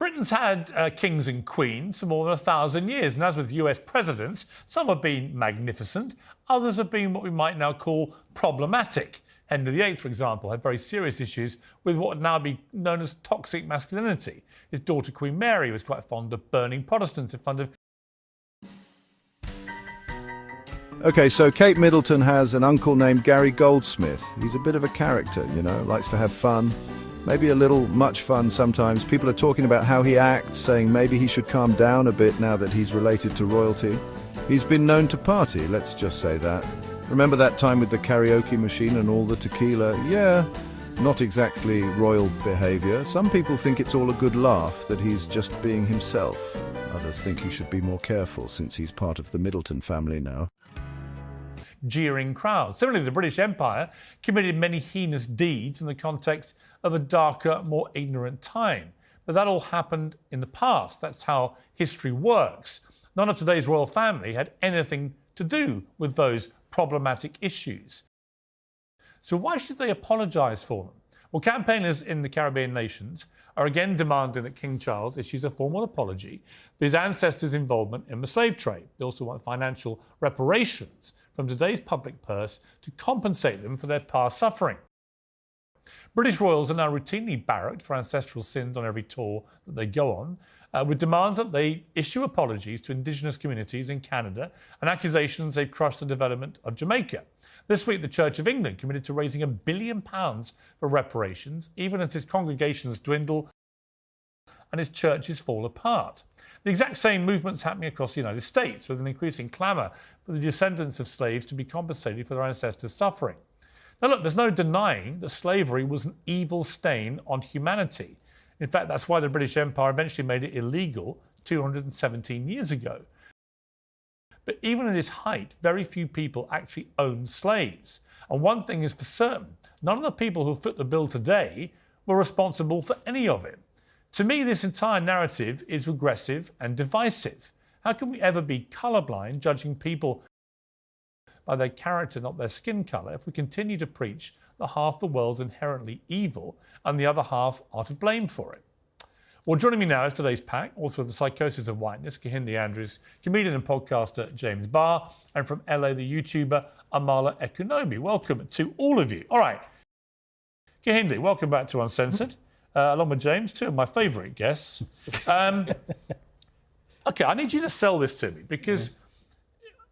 Britain's had kings and queens for more than 1,000 years, and as with US presidents, some have been magnificent, others have been what we might now call problematic. Henry VIII, for example, had very serious issues with what would now be known as toxic masculinity. His daughter, Queen Mary, was quite fond of burning Protestants in front of... Okay, so Kate Middleton has an uncle named Gary Goldsmith. He's a bit of a character, you know, likes to have fun. Maybe a little much fun sometimes. People are talking about how he acts, saying maybe he should calm down a bit now that he's related to royalty. He's been known to party, let's just say that. Remember that time with the karaoke machine and all the tequila? Yeah, not exactly royal behavior. Some people think it's all a good laugh, that he's just being himself. Others think he should be more careful since he's part of the Middleton family now. Jeering crowds. Similarly, the British Empire committed many heinous deeds in the context of a darker, more ignorant time. But that all happened in the past. That's how history works. None of today's royal family had anything to do with those problematic issues. So why should they apologise for them? Well, campaigners in the Caribbean nations are again demanding that King Charles issues a formal apology for his ancestors' involvement in the slave trade. They also want financial reparations from today's public purse to compensate them for their past suffering. British royals are now routinely barracked for ancestral sins on every tour that they go on, with demands that they issue apologies to Indigenous communities in Canada and accusations they've crushed the development of Jamaica. This week, the Church of England committed to raising £1 billion for reparations, even as its congregations dwindle and its churches fall apart. The exact same movement's happening across the United States, with an increasing clamour for the descendants of slaves to be compensated for their ancestors' suffering. Now look, there's no denying that slavery was an evil stain on humanity. In fact, that's why the British Empire eventually made it illegal 217 years ago. But even at its height, very few people actually owned slaves. And one thing is for certain, none of the people who foot the bill today were responsible for any of it. To me, this entire narrative is regressive and divisive. How can we ever be colourblind, judging people by their character, not their skin colour, if we continue to preach that half the world's inherently evil and the other half are to blame for it? Well, joining me now is today's pack, also of The Psychosis of Whiteness, Kehinde Andrews, comedian and podcaster James Barr, and from LA, the YouTuber Amala Ekunobi. Welcome to all of you. All right, Kehinde, welcome back to Uncensored, along with James, two of my favourite guests. OK, I need you to sell this to me, because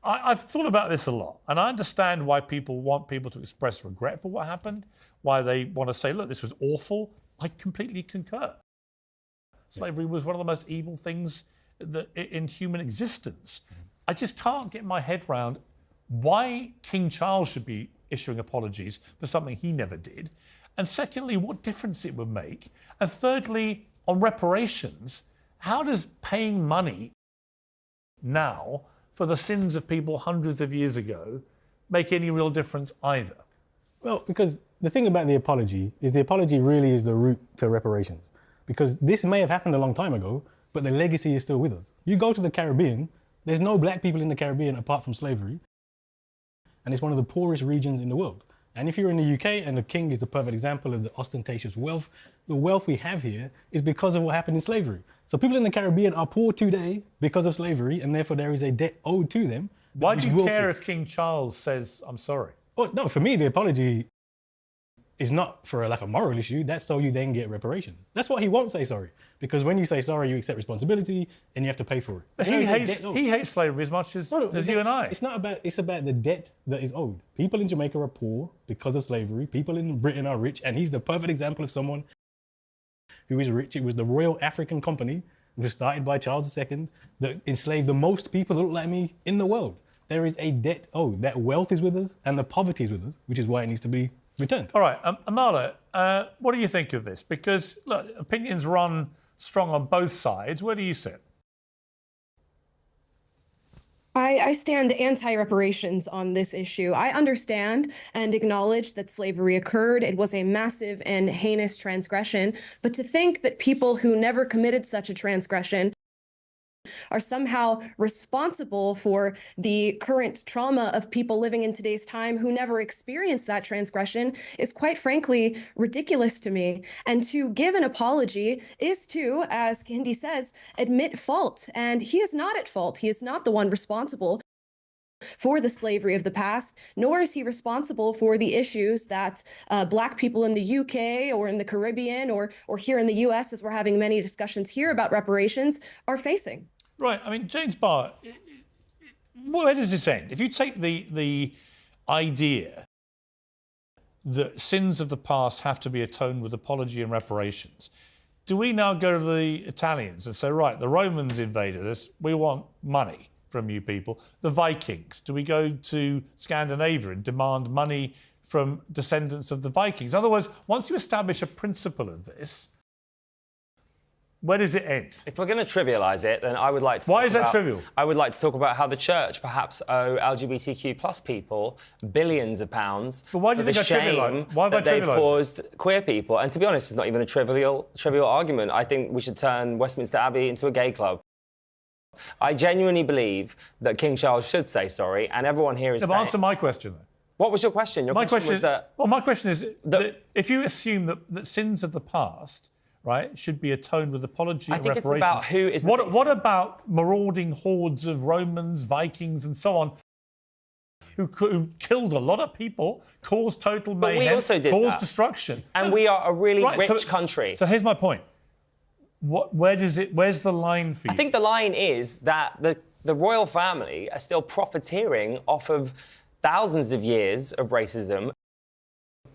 I've thought about this a lot, and I understand why people want people to express regret for what happened, why they want to say, look, this was awful. I completely concur. Slavery was one of the most evil things in human existence. I just can't get my head round why King Charles should be issuing apologies for something he never did. And secondly, what difference it would make. And thirdly, on reparations, how does paying money now for the sins of people hundreds of years ago make any real difference either? Well, because the thing about the apology really is the route to reparations. Because this may have happened a long time ago, but the legacy is still with us. You go to the Caribbean, there's no black people in the Caribbean apart from slavery. And it's one of the poorest regions in the world. And if you're in the UK, and the king is the perfect example of the ostentatious wealth, the wealth we have here is because of what happened in slavery. So people in the Caribbean are poor today because of slavery, and therefore there is a debt owed to them. Why do you care if King Charles says, I'm sorry? Oh, no, for me, the apology is not for a moral issue. That's so you then get reparations. That's what he won't say sorry. Because when you say sorry, you accept responsibility and you have to pay for it. But he hates slavery as much as you and I. It's about the debt that is owed. People in Jamaica are poor because of slavery. People in Britain are rich. And he's the perfect example of someone who is rich. It was the Royal African Company, which was started by Charles II, that enslaved the most people that look like me in the world. There is a debt owed. That wealth is with us and the poverty is with us, which is why it needs to be returned. All right, Amala, what do you think of this? Because, look, opinions run strong on both sides. Where do you sit? I stand anti-reparations on this issue. I understand and acknowledge that slavery occurred. It was a massive and heinous transgression. But to think that people who never committed such a transgression are somehow responsible for the current trauma of people living in today's time who never experienced that transgression is, quite frankly, ridiculous to me. And to give an apology is to, as Hindi says, admit fault. And he is not at fault. He is not the one responsible for the slavery of the past, nor is he responsible for the issues that Black people in the UK or in the Caribbean or here in the US, as we're having many discussions here about reparations, are facing. Right. I mean, James Barr, where does this end? If you take the idea that sins of the past have to be atoned with apology and reparations, do we now go to the Italians and say, right, the Romans invaded us, we want money from you people? The Vikings, do we go to Scandinavia and demand money from descendants of the Vikings? In other words, once you establish a principle of this, where does it end? If we're going to trivialise it, then I would like to. Why is that trivial? I would like to talk about how the church perhaps owe LGBTQ plus people billions of pounds. But why do you think I trivialise? Why have I that they've trivialised caused queer people? And to be honest, it's not even a trivial argument. I think we should turn Westminster Abbey into a gay club. I genuinely believe that King Charles should say sorry, and everyone here is saying... Answer my question, though. What was your question? Your question was that... Well, my question is that if you assume that sins of the past, right, should be atoned with apology and reparations... I think it's about who is... What about marauding hordes of Romans, Vikings and so on, who killed a lot of people, caused total mayhem, we also did caused that. destruction? And we are a really rich country. So here's my point. Where's the line for you? I think the line is that the royal family are still profiteering off of thousands of years of racism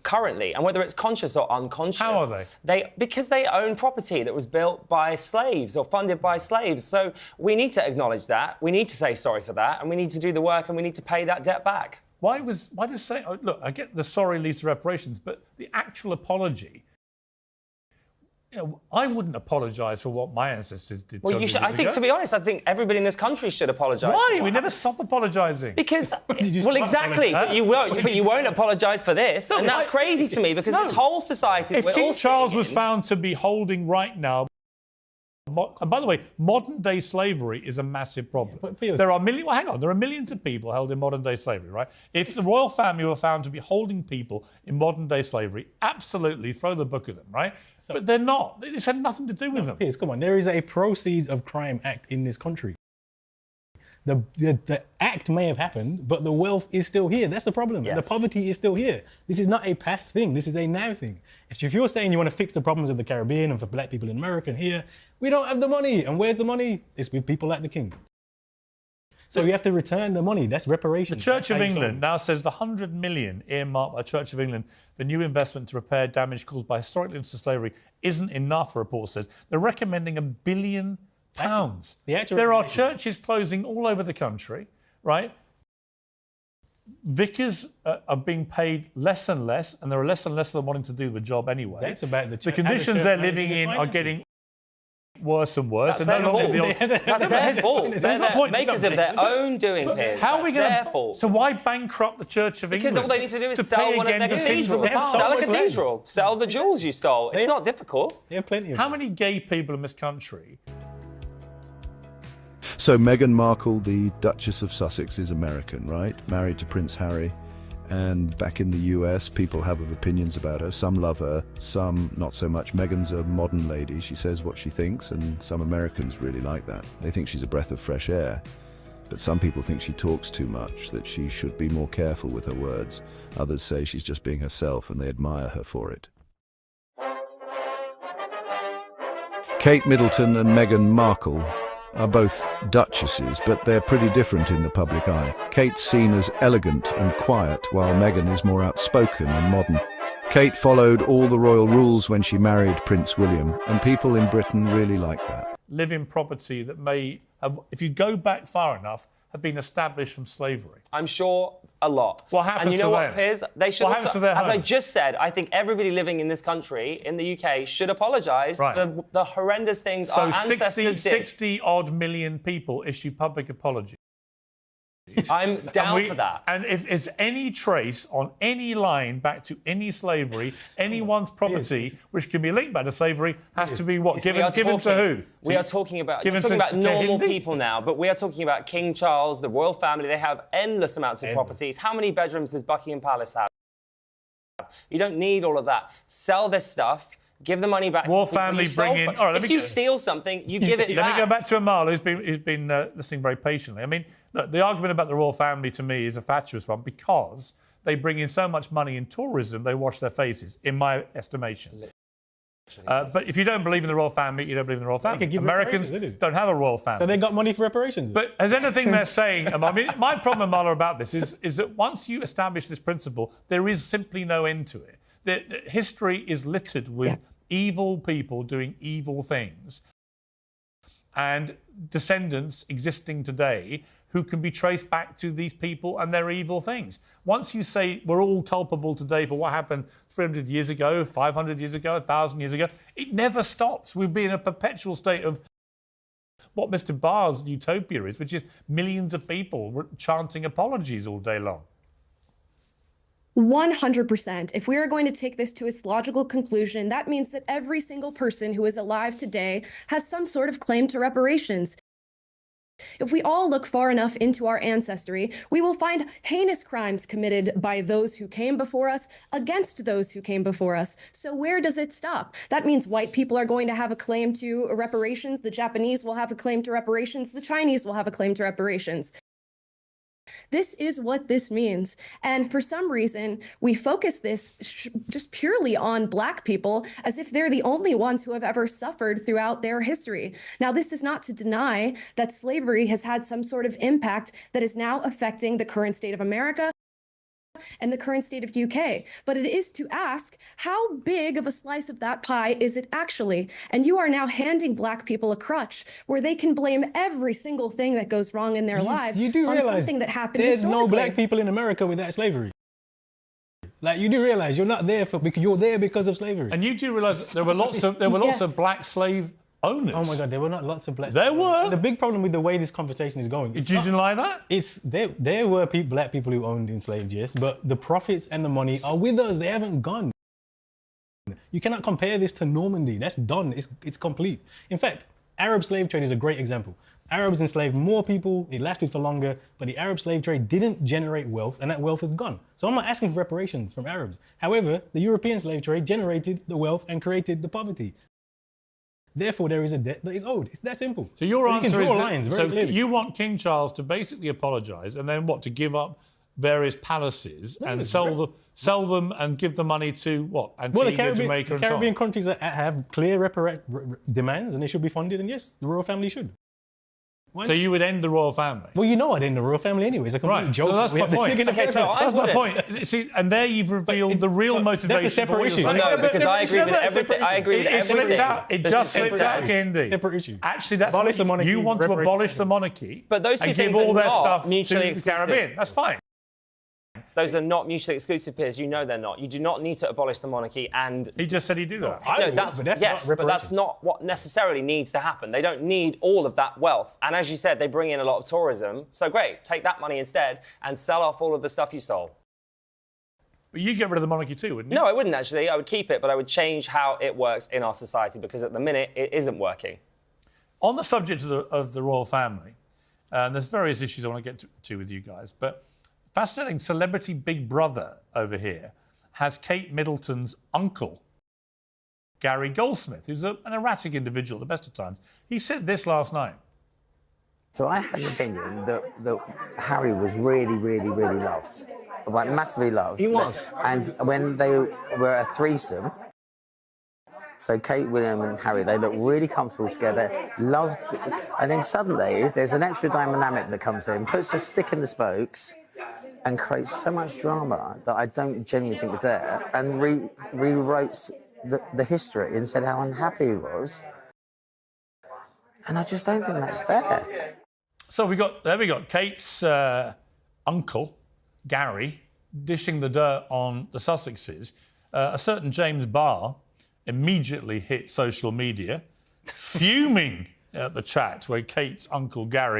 currently, and whether it's conscious or unconscious. How are they? Because they own property that was built by slaves or funded by slaves. So we need to acknowledge that. We need to say sorry for that, and we need to do the work, and we need to pay that debt back. Why does say? Look, I get the sorry leads to reparations, but the actual apology. You know, I wouldn't apologise for what my ancestors did. Well, you should. I think, to be honest, I think everybody in this country should apologise. Why? We never stop apologising. Because, well, exactly. But you won't apologise for this, and that's crazy to me. Because this whole society. If King Charles was found to be holding right now. And by the way, modern-day slavery is a massive problem. There are millions of people held in modern-day slavery, right? If the royal family were found to be holding people in modern-day slavery, absolutely throw the book at them, right? But they're not. This had nothing to do with them. Piers, come on. There is a Proceeds of Crime Act in this country. The act may have happened, but the wealth is still here. That's the problem. Yes. The poverty is still here. This is not a past thing. This is a now thing. If you're saying you want to fix the problems of the Caribbean and for Black people in America and here, we don't have the money. And where's the money? It's with people like the King. So you have to return the money. That's reparations. The Church of England now says the 100 million earmarked by Church of England for new investment to repair damage caused by historic links to slavery isn't enough, the report says. They're recommending £1 billion. There are churches closing all over the country, right? Vicars are being paid less and less, and there are less and less of them wanting to do the job anyway. That's about the conditions they're living in are getting worse and worse. That's their fault. They're makers of their own doing, Piers. How are we going to... So why bankrupt the Church of England? Because all they need to do is sell one of their cathedrals. Sell a cathedral. Sell the jewels you stole. It's not difficult. There are plenty of How many gay people in this country... So Meghan Markle, the Duchess of Sussex, is American, right? Married to Prince Harry. And back in the US, people have opinions about her. Some love her, some not so much. Meghan's a modern lady. She says what she thinks, and some Americans really like that. They think she's a breath of fresh air. But some people think she talks too much, that she should be more careful with her words. Others say she's just being herself, and they admire her for it. Kate Middleton and Meghan Markle are both duchesses, but they're pretty different in the public eye. Kate's seen as elegant and quiet, while Meghan is more outspoken and modern. Kate followed all the royal rules when she married Prince William, and people in Britain really like that. Live in property that may have, if you go back far enough, have been established from slavery. I'm sure a lot. What happens and you know to what, them? Piers? They should what also, to their as home? I just said, I think everybody living in this country, in the UK, should apologise for the horrendous things our ancestors did. 60-odd million people issue public apologies. I'm down for that. And if there's any trace on any line back to any slavery, anyone's property which can be linked back to slavery has to be what? Given to who? We are talking about, Given you're talking to about normal Hindi? people now, but we are talking about King Charles, the royal family. They have endless amounts of properties. How many bedrooms does Buckingham Palace have? You don't need all of that. Sell this stuff. Give the money back to Royal the people family you stole bring in. from. All right, if you steal something, you give it back. Let me go back to Amal, who's been listening very patiently. I mean, look, the argument about the royal family to me is a fatuous one because they bring in so much money in tourism, they wash their faces, in my estimation. But if you don't believe in the royal family, you don't believe in the royal family. Americans don't have a royal family. So they got money for reparations. But as anything they're saying, I mean, my problem, Amala, about this is that once you establish this principle, there is simply no end to it. The history is littered with evil people doing evil things and descendants existing today who can be traced back to these people and their evil things. Once you say we're all culpable today for what happened 300 years ago, 500 years ago, 1,000 years ago, it never stops. We'll be in a perpetual state of what Mr. Barr's utopia is, which is millions of people chanting apologies all day long. 100%. If we are going to take this to its logical conclusion, that means that every single person who is alive today has some sort of claim to reparations. If we all look far enough into our ancestry, we will find heinous crimes committed by those who came before us against those who came before us. So where does it stop? That means white people are going to have a claim to reparations, the Japanese will have a claim to reparations, the Chinese will have a claim to reparations. This is what this means. And for some reason, we focus this just purely on Black people as if they're the only ones who have ever suffered throughout their history. Now, this is not to deny that slavery has had some sort of impact that is now affecting the current state of America and the current state of UK. But it is to ask, how big of a slice of that pie is it actually? And you are now handing Black people a crutch where they can blame every single thing that goes wrong in their lives on something that happened there's historically. no Black people in America without slavery. Like, you do realise you're not there because you're there because of slavery. And you do realise that there were lots of Black slave owners. Oh my God, there were not lots of Black. There were. The big problem with the way this conversation is going. Did you deny that? There were Black people who owned enslaved, yes, but the profits and the money are with us. They haven't gone. You cannot compare this to Normandy. That's done. It's complete. In fact, Arab slave trade is a great example. Arabs enslaved more people, it lasted for longer, but the Arab slave trade didn't generate wealth, and that wealth is gone. So I'm not asking for reparations from Arabs. However, the European slave trade generated the wealth and created the poverty. Therefore, there is a debt that is owed. It's that simple. So your answer is that, you want King Charles to basically apologise and then what, to give up various palaces and sell them and give the money to what? Antigua, Jamaica and so on? The Caribbean countries that have clear demands and they should be funded, and yes, the royal family should. So you would end the royal family? Well, you know I'd end the royal family anyway. It's a complete joke. So that's my point. Okay, so that's my point. See, and there you've revealed the real motivation. That's a separate issue. No, because I agree with everything. I agree with everything. It just slipped out, Kendi. Separate issue. Actually, that's what you want to abolish the monarchy, but those two and things give all are their not stuff mutually to the Caribbean. That's fine. Those are not mutually exclusive, Piers. You know they're not. You do not need to abolish the monarchy and... He just said he'd do that. No, but that's not what necessarily needs to happen. They don't need all of that wealth. And as you said, they bring in a lot of tourism. So great, take that money instead and sell off all of the stuff you stole. But you'd get rid of the monarchy too, wouldn't you? No, I wouldn't actually. I would keep it, but I would change how it works in our society because at the minute it isn't working. On the subject of the royal family, and there's various issues I want to get to with you guys, but fascinating celebrity Big Brother over here has Kate Middleton's uncle, Gary Goldsmith, who's an erratic individual at the best of times. He said this last night. So I had an opinion that Harry was really, really, really loved. Like, massively loved. He was. And when they were a threesome, so Kate, William and Harry, they look really comfortable together, loved, and then suddenly there's an extra dynamic that comes in, puts a stick in the spokes, and creates so much drama that I don't genuinely think was there, and rewrote the history and said how unhappy he was. And I just don't think that's fair. So there we got Kate's uncle, Gary, dishing the dirt on the Sussexes. A certain James Barr immediately hit social media, fuming at the chat where Kate's uncle Gary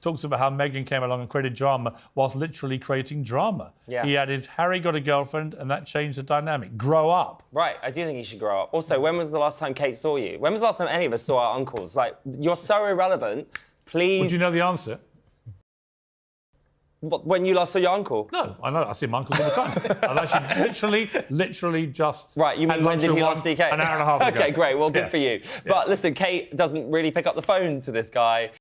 talks about how Meghan came along and created drama whilst literally creating drama. Yeah. He added, Harry got a girlfriend and that changed the dynamic. Grow up. Right, I do think you should grow up. Also, when was the last time Kate saw you? When was the last time any of us saw our uncles? Like, you're so irrelevant. Please. Would you know the answer? What, when you last saw your uncle? No, I know. I see my uncles all the time. I've actually literally just. Right, you mean when did he last see Kate? An hour and a half ago. Okay, great. Well, good for you. But listen, Kate doesn't really pick up the phone to this guy.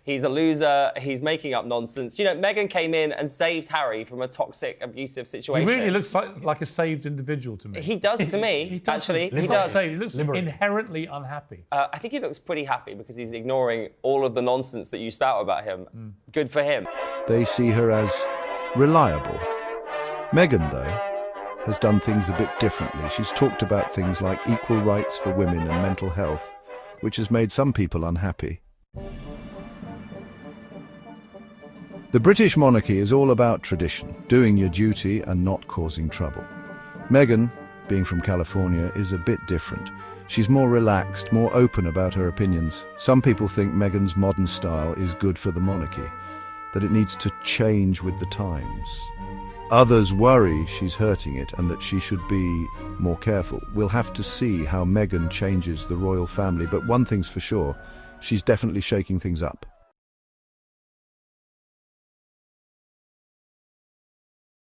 He's a loser. He's making up nonsense. You know, Meghan came in and saved Harry from a toxic, abusive situation. He really looks like a saved individual to me. He does to me, He does. actually. He does. He looks Liberated. inherently unhappy. I think he looks pretty happy because he's ignoring all of the nonsense that you spout about him. Good for him. They see her as reliable. Meghan, though, has done things a bit differently. She's talked about things like equal rights for women and mental health, which has made some people unhappy. The British monarchy is all about tradition, doing your duty and not causing trouble. Meghan, being from California, is a bit different. She's more relaxed, more open about her opinions. Some people think Meghan's modern style is good for the monarchy, that it needs to change with the times. Others worry she's hurting it and that she should be more careful. We'll have to see how Meghan changes the royal family, but one thing's for sure, she's definitely shaking things up.